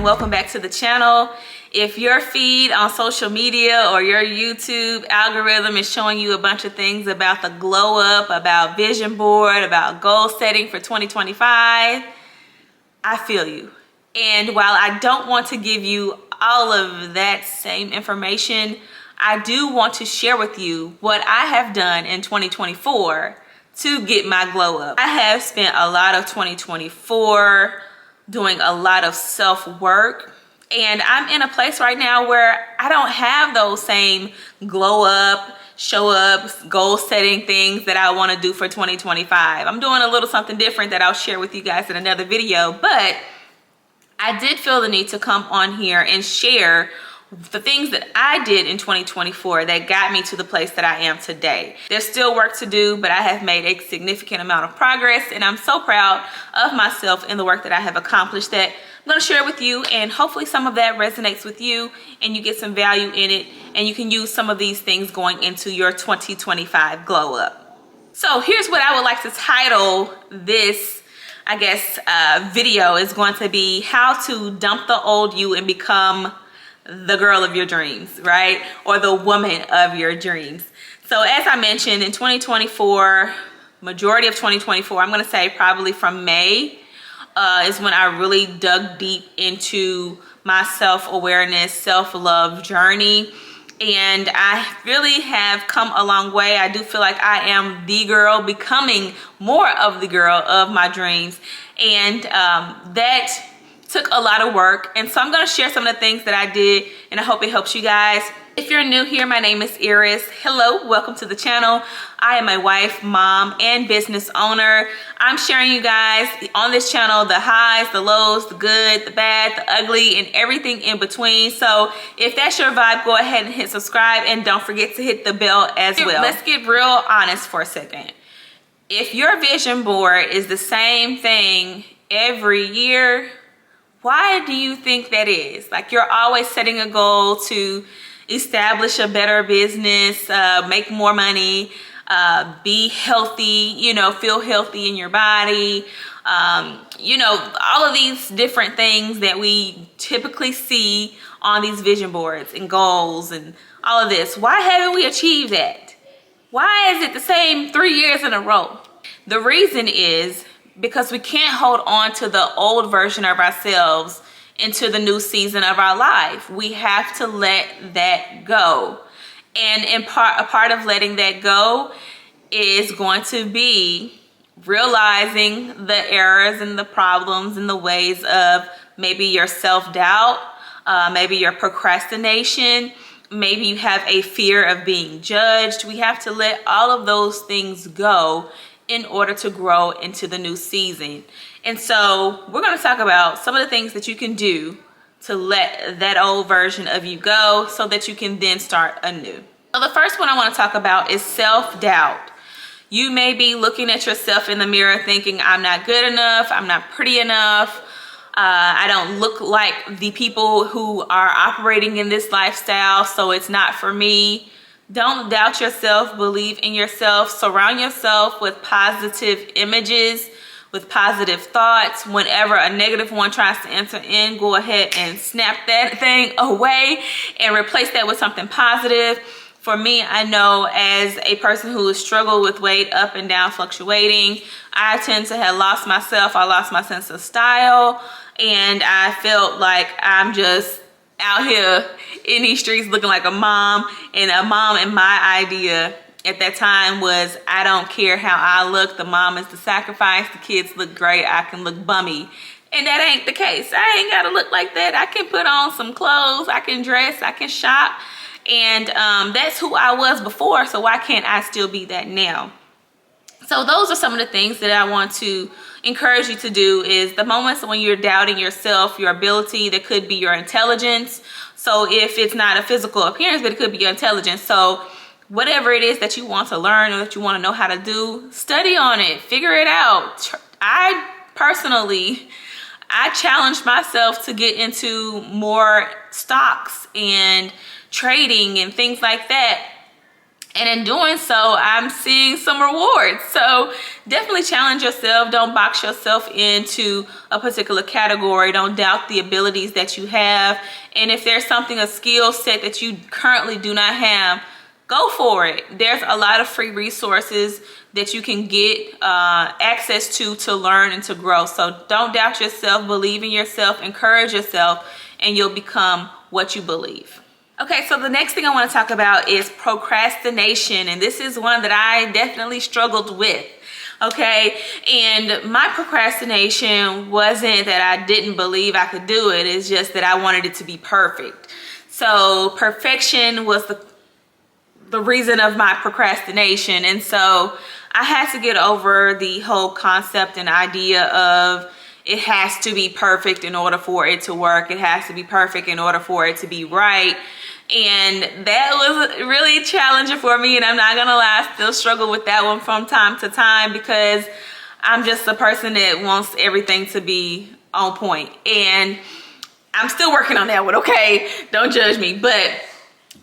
and welcome back to the channel. If your feed on social media or your YouTube algorithm is showing you a bunch of things about the glow up, about vision board, about goal setting for 2025, I feel you. And while I don't want to give you all of that same information, I do want to share with you what I have done in 2024 to get my glow up. I have spent a lot of 2024 doing a lot of self-work, and I'm in a place right now where I don't have those same glow up, show up, goal setting things that I want to do for 2025. I'm doing a little something different that I'll share with you guys in another video, but I did feel the need to come on here and share the things that I did in 2024 that got me to the place that I am today. There's still work to do, but I have made a significant amount of progress, and I'm so proud of myself and the work that I have accomplished that I'm going to share with you, and hopefully some of that resonates with you and you get some value in it, and you can use some of these things going into your 2025 glow up. So here's what I would like to title this, I guess, video is going to be how to dump the old you and become the girl of your dreams, right? Or the woman of your dreams. So as I mentioned, in 2024, majority of 2024, I'm going to say probably from May is when I really dug deep into my self-awareness, self-love journey. And I really have come a long way. I do feel like I am the girl, becoming more of the girl of my dreams. And that took a lot of work, and so I'm going to share some of the things that I did, and I hope it helps you guys. If you're new here, my name is Iris. Hello, welcome to the channel. I am a wife, mom, and business owner. I'm sharing you guys on this channel the highs, the lows, the good, the bad, the ugly, and everything in between. So if that's your vibe, go ahead and hit subscribe, and don't forget to hit the bell as well. Let's get real honest for a second. If your vision board is the same thing every year, why do you think that is? Like, you're always setting a goal to establish a better business, make more money, be healthy, you know, feel healthy in your body, you know, all of these different things that we typically see on these vision boards and goals and all of this. Why haven't we achieved that? Why is it the same 3 years in a row? The reason is because we can't hold on to the old version of ourselves into the new season of our life. We have to let that go. And a part of letting that go is going to be realizing the errors and the problems and the ways of maybe your self-doubt, maybe your procrastination, maybe you have a fear of being judged. We have to let all of those things go in order to grow into the new season. And so we're going to talk about some of the things that you can do to let that old version of you go so that you can then start anew. So the first one I want to talk about is self-doubt. You may be looking at yourself in the mirror thinking, I'm not good enough, I'm not pretty enough, I don't look like the people who are operating in this lifestyle, so it's not for me. Don't doubt yourself, believe in yourself, surround yourself with positive images, with positive thoughts. Whenever a negative one tries to enter in, go ahead and snap that thing away and replace that with something positive. For me, I know as a person who has struggled with weight up and down fluctuating, I tend to have lost myself. I lost my sense of style, and I felt like I'm just out here in these streets looking like a mom. And a mom, and my idea at that time was, I don't care how I look, the mom is the sacrifice, the kids look great, I can look bummy. And that ain't the case. I ain't gotta look like that. I can put on some clothes, I can dress, I can shop, and that's who I was before, so why can't I still be that now? So those are some of the things that I want to encourage you to do. Is the moments when you're doubting yourself, your ability, that could be your intelligence. So if it's not a physical appearance, but it could be your intelligence. So whatever it is that you want to learn or that you want to know how to do, study on it, figure it out. I personally, I challenged myself to get into more stocks and trading and things like that. And in doing so, I'm seeing some rewards. So definitely challenge yourself. Don't box yourself into a particular category. Don't doubt the abilities that you have. And if there's something, a skill set that you currently do not have, go for it. There's a lot of free resources that you can get access to learn and to grow. So don't doubt yourself, believe in yourself, encourage yourself, and you'll become what you believe. Okay, so the next thing I want to talk about is procrastination, and this is one that I definitely struggled with. Okay, and my procrastination wasn't that I didn't believe I could do it, it's just that I wanted it to be perfect. So perfection was the reason of my procrastination, and so I had to get over the whole concept and idea of it has to be perfect in order for it to work. It has to be perfect in order for it to be right. And that was really challenging for me, and I'm not gonna lie, I still struggle with that one from time to time because I'm just a person that wants everything to be on point. And I'm still working on that one, okay? Don't judge me. But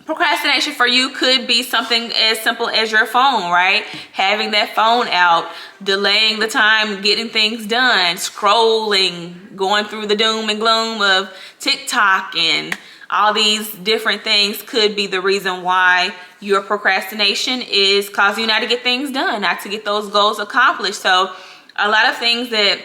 procrastination for you could be something as simple as your phone, right? Having that phone out, delaying the time, getting things done, scrolling, going through the doom and gloom of TikTok, and all these different things could be the reason why your procrastination is causing you not to get things done, not to get those goals accomplished. So a lot of things that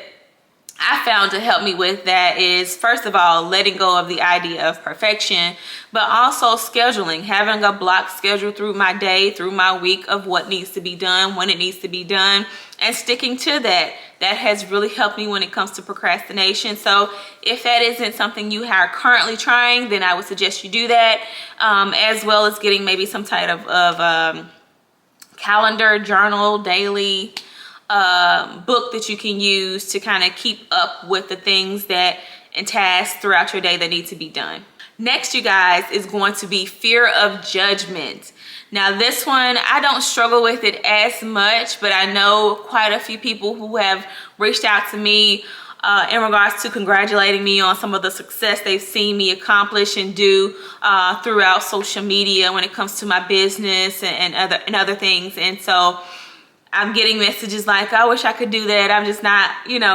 I found to help me with that is, first of all, letting go of the idea of perfection, but also scheduling, having a block schedule through my day, through my week of what needs to be done, when it needs to be done, and sticking to that. That has really helped me when it comes to procrastination. So if that isn't something you are currently trying, then I would suggest you do that, as well as getting maybe some type of calendar, journal, daily book that you can use to kind of keep up with the things that and tasks throughout your day that need to be done. Next, you guys, is going to be fear of judgment. Now this one, I don't struggle with it as much, but I know quite a few people who have reached out to me in regards to congratulating me on some of the success they've seen me accomplish and do throughout social media when it comes to my business and other things. And so I'm getting messages like, I wish I could do that. I'm just not,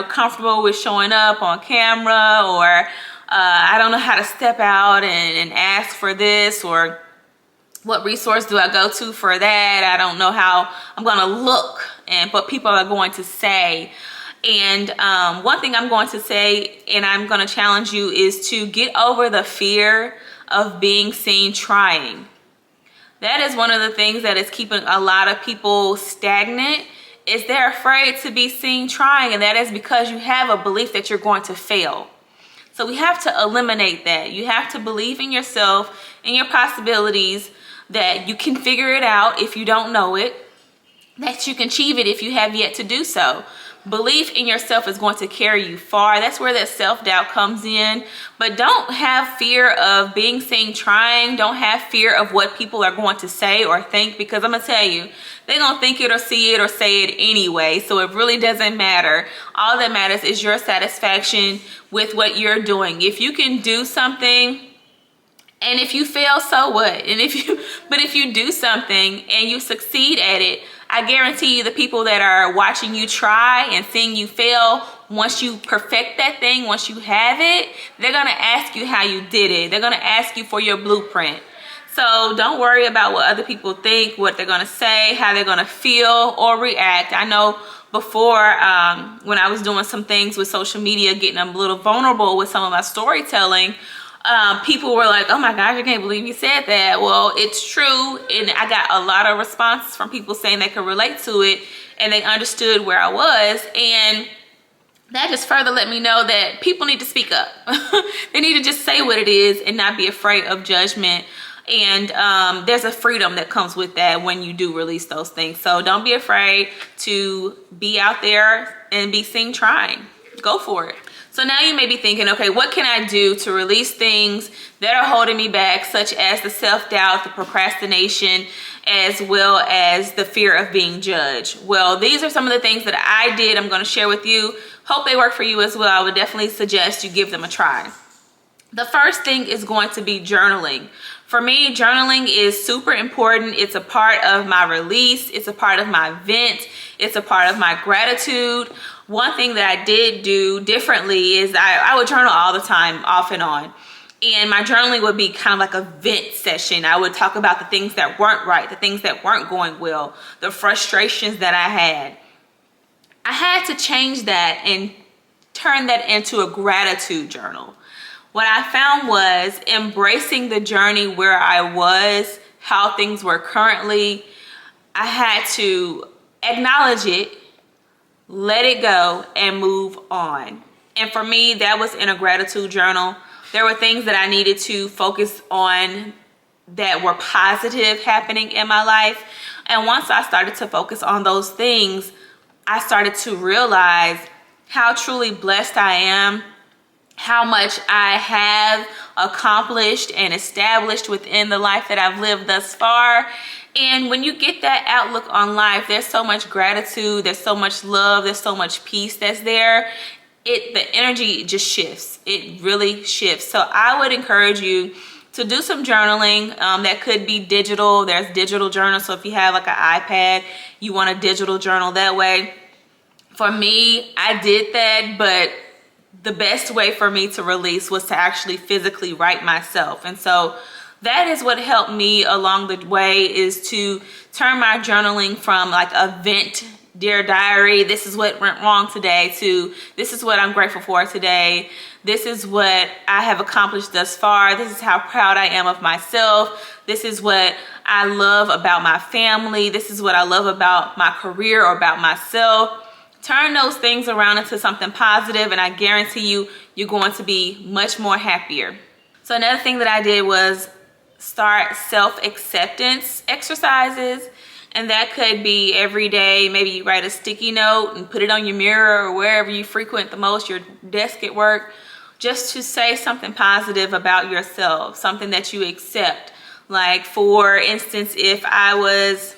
comfortable with showing up on camera, or I don't know how to step out and ask for this, or what resource do I go to for that? I don't know how I'm gonna look and what people are going to say. And one thing I'm going to say, and I'm gonna challenge you, is to get over the fear of being seen trying. That is one of the things that is keeping a lot of people stagnant, is they're afraid to be seen trying, and that is because you have a belief that you're going to fail. So we have to eliminate that. You have to believe in yourself and your possibilities, that you can figure it out if you don't know it, that you can achieve it if you have yet to do so. Belief in yourself is going to carry you far. That's where that self-doubt comes in. But don't have fear of being seen trying. Don't have fear of what people are going to say or think, because I'm going to tell you, they're going to think it or see it or say it anyway. So it really doesn't matter. All that matters is your satisfaction with what you're doing. If you can do something, and if you fail, so what? And if you do something and you succeed at it, I guarantee you the people that are watching you try and seeing you fail, once you perfect that thing, once you have it, they're gonna ask you how you did it. They're gonna ask you for your blueprint. So don't worry about what other people think, what they're gonna say, how they're gonna feel or react. I know before, when I was doing some things with social media, getting a little vulnerable with some of my storytelling, people were like, oh my gosh, I can't believe you said that. Well, it's true, and I got a lot of responses from people saying they could relate to it and they understood where I was, and that just further let me know that people need to speak up. They need to just say what it is and not be afraid of judgment. And there's a freedom that comes with that when you do release those things. So don't be afraid to be out there and be seen trying. Go for it. So now you may be thinking, okay, what can I do to release things that are holding me back, such as the self-doubt, the procrastination, as well as the fear of being judged? Well, these are some of the things that I did. I'm going to share with you. Hope they work for you as well. I would definitely suggest you give them a try. The first thing is going to be journaling. For me, journaling is super important. It's a part of my release. It's a part of my vent. It's a part of my gratitude. One thing that I did do differently is I would journal all the time, off and on. And my journaling would be kind of like a vent session. I would talk about the things that weren't right, the things that weren't going well, the frustrations that I had. I had to change that and turn that into a gratitude journal. What I found was embracing the journey where I was, how things were currently. I had to acknowledge it, let it go, and move on. And for me, that was in a gratitude journal. There were things that I needed to focus on that were positive happening in my life. And once I started to focus on those things, I started to realize how truly blessed I am, how much I have accomplished and established within the life that I've lived thus far. And when you get that outlook on life, there's so much gratitude, there's so much love, there's so much peace that's there. The energy just shifts. It really shifts. So I would encourage you to do some journaling. That could be digital. There's digital journals. So if you have like an iPad, you want a digital journal that way. For me, I did that, but the best way for me to release was to actually physically write myself. And so that is what helped me along the way, is to turn my journaling from like a vent, dear diary, this is what went wrong today, to this is what I'm grateful for today. This is what I have accomplished thus far. This is how proud I am of myself. This is what I love about my family. This is what I love about my career or about myself. Turn those things around into something positive, and I guarantee you, you're going to be much more happier. So another thing that I did was start self-acceptance exercises. And that could be every day. Maybe you write a sticky note and put it on your mirror or wherever you frequent the most, your desk at work, just to say something positive about yourself, something that you accept. Like, for instance, if I was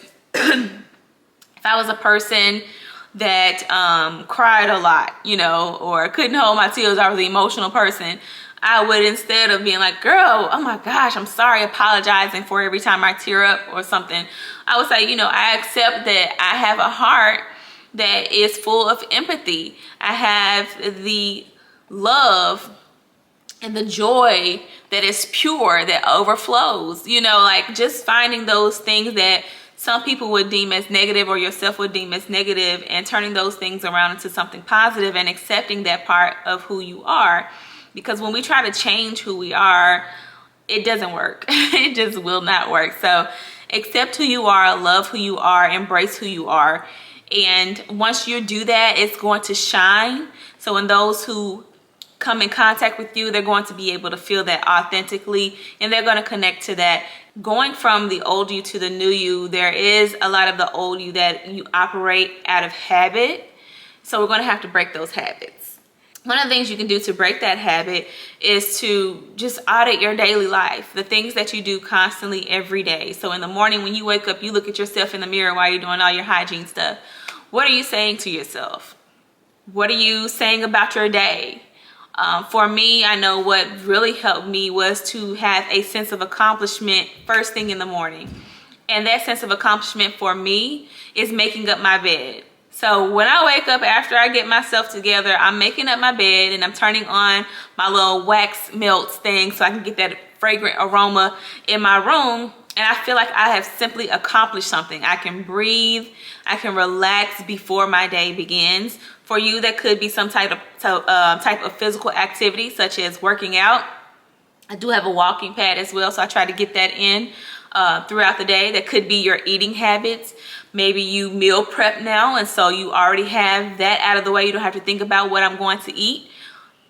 a person that cried a lot, or couldn't hold my tears, I was an emotional person, I would, instead of being like, girl, oh my gosh, I'm sorry, apologizing for every time I tear up or something, I would say, I accept that I have a heart that is full of empathy. I have the love and the joy that is pure, that overflows, like just finding those things that some people would deem as negative or yourself would deem as negative, and turning those things around into something positive and accepting that part of who you are. Because when we try to change who we are, it doesn't work. It just will not work. So accept who you are, love who you are, embrace who you are. And once you do that, it's going to shine. So when those who come in contact with you, they're going to be able to feel that authentically, and they're going to connect to that. Going from the old you to the new you, there is a lot of the old you that you operate out of habit. So we're going to have to break those habits. One of the things you can do to break that habit is to just audit your daily life, the things that you do constantly every day. So in the morning when you wake up, you look at yourself in the mirror while you're doing all your hygiene stuff. What are you saying to yourself? What are you saying about your day? For me, I know what really helped me was to have a sense of accomplishment first thing in the morning. And that sense of accomplishment for me is making up my bed. So when I wake up, after I get myself together, I'm making up my bed and I'm turning on my little wax melts thing so I can get that fragrant aroma in my room. And I feel like I have simply accomplished something. I can breathe, I can relax before my day begins. For you, that could be some type of physical activity, such as working out. I do have a walking pad as well, so I try to get that in throughout the day. That could be your eating habits. Maybe you meal prep now, and so you already have that out of the way. You don't have to think about what I'm going to eat.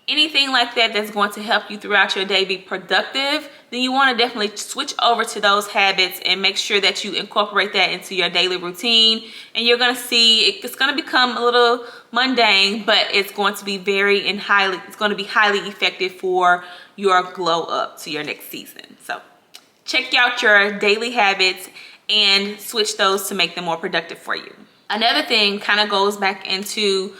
Anything like that that's going to help you throughout your day be productive, then you want to definitely switch over to those habits and make sure that you incorporate that into your daily routine. And you're going to see it's going to become a little mundane, but it's going to be highly effective for your glow up to your next season. So check out your daily habits and switch those to make them more productive for you. Another thing kind of goes back into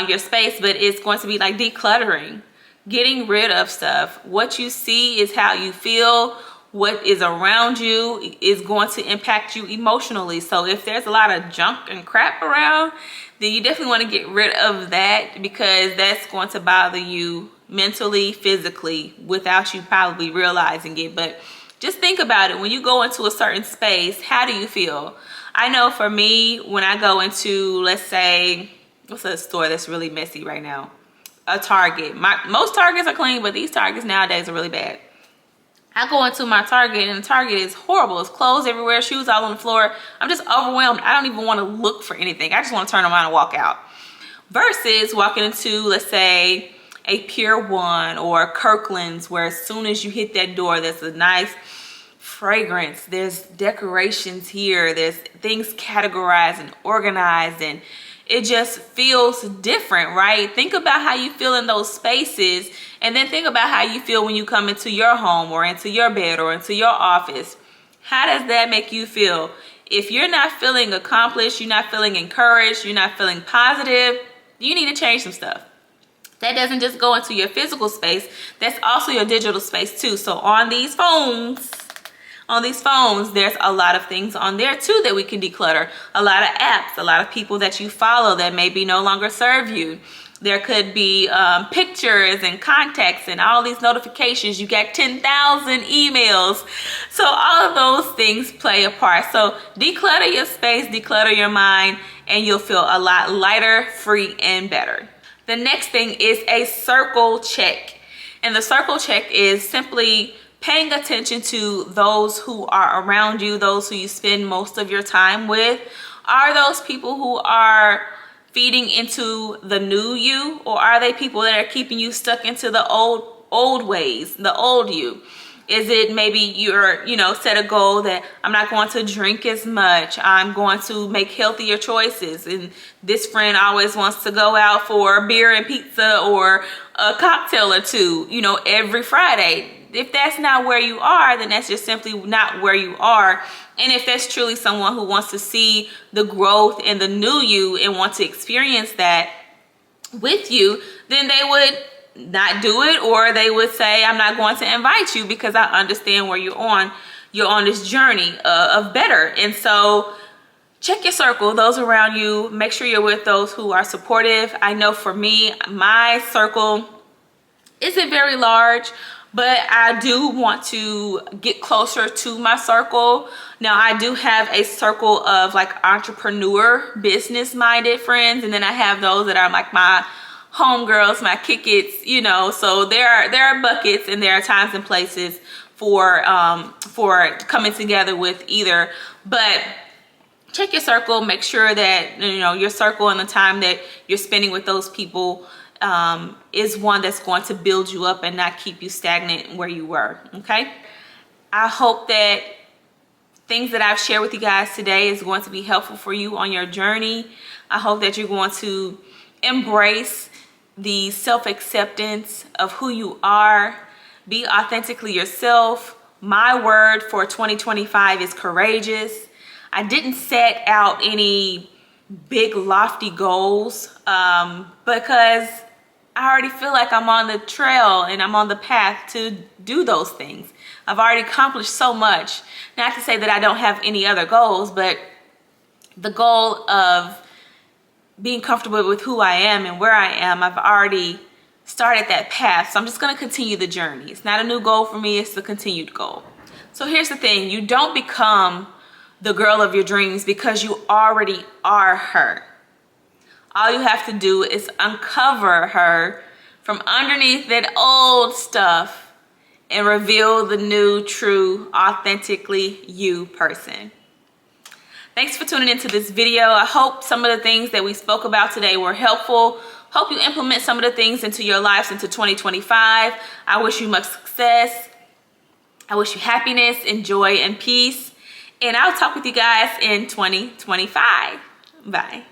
your space, but it's going to be like decluttering, getting rid of stuff. What you see is how you feel. what is around you is going to impact you emotionally. So if there's a lot of junk and crap around, then you definitely want to get rid of that, because that's going to bother you mentally, physically, without you probably realizing it. But just think about it. When you go into a certain space, how do you feel? I know for me, when I go into, let's say, what's a store that's really messy right now? A Target. Most Targets are clean, but these Targets nowadays are really bad. I go into my Target and the Target is horrible. It's clothes everywhere, shoes all on the floor. I'm just overwhelmed. I don't even want to look for anything. I just want to turn around and walk out. Versus walking into, let's say, a Pier 1 or Kirkland's, where as soon as you hit that door, there's a nice fragrance, there's decorations here, there's things categorized and organized, and it just feels different, right? Think about how you feel in those spaces, and then think about how you feel when you come into your home or into your bed or into your office. How does that make you feel? If you're not feeling accomplished, you're not feeling encouraged, you're not feeling positive, you need to change some stuff. That doesn't just go into your physical space, that's also your digital space too. So on these phones, there's a lot of things on there too that we can declutter. A lot of apps, a lot of people that you follow that maybe no longer serve you. There could be pictures and contacts and all these notifications. You got 10,000 emails. So all of those things play a part. So declutter your space, declutter your mind, and you'll feel a lot lighter, free, and better. The next thing is a circle check. And the circle check is simply paying attention to those who are around you, those who you spend most of your time with. Are those people who are feeding into the new you, or are they people that are keeping you stuck into the old ways, the old you? Is it maybe you're, set a goal that I'm not going to drink as much, I'm going to make healthier choices, and this friend always wants to go out for beer and pizza or a cocktail or two, every Friday. If that's not where you are, then that's just simply not where you are. And if that's truly someone who wants to see the growth and the new you and want to experience that with you, then they would not do it, or they would say, I'm not going to invite you because I understand where you're on this journey of better. And so check your circle, those around you. Make sure you're with those who are supportive. I know for me, my circle isn't very large, but I do want to get closer to my circle. Now, I do have a circle of like entrepreneur, business-minded friends, and then I have those that are like my homegirls, my kick-its, so there are buckets, and there are times and places for coming together with either. But check your circle, make sure that your circle and the time that you're spending with those people is one that's going to build you up and not keep you stagnant where you were. Okay, I hope that things that I've shared with you guys today is going to be helpful for you on your journey. I hope that you're going to embrace the self-acceptance of who you are. Be authentically yourself. My word for 2025 is courageous. I didn't set out any big lofty goals because I already feel like I'm on the trail and I'm on the path to do those things. I've already accomplished so much. Not to say that I don't have any other goals, but the goal of being comfortable with who I am and where I am, I've already started that path. So I'm just going to continue the journey. It's not a new goal for me, it's a continued goal. So here's the thing, you don't become the girl of your dreams because you already are her. All you have to do is uncover her from underneath that old stuff and reveal the new, true, authentically you person. Thanks for tuning into this video. I hope some of the things that we spoke about today were helpful. Hope you implement some of the things into your lives into 2025. I wish you much success. I wish you happiness and joy and peace. And I'll talk with you guys in 2025. Bye.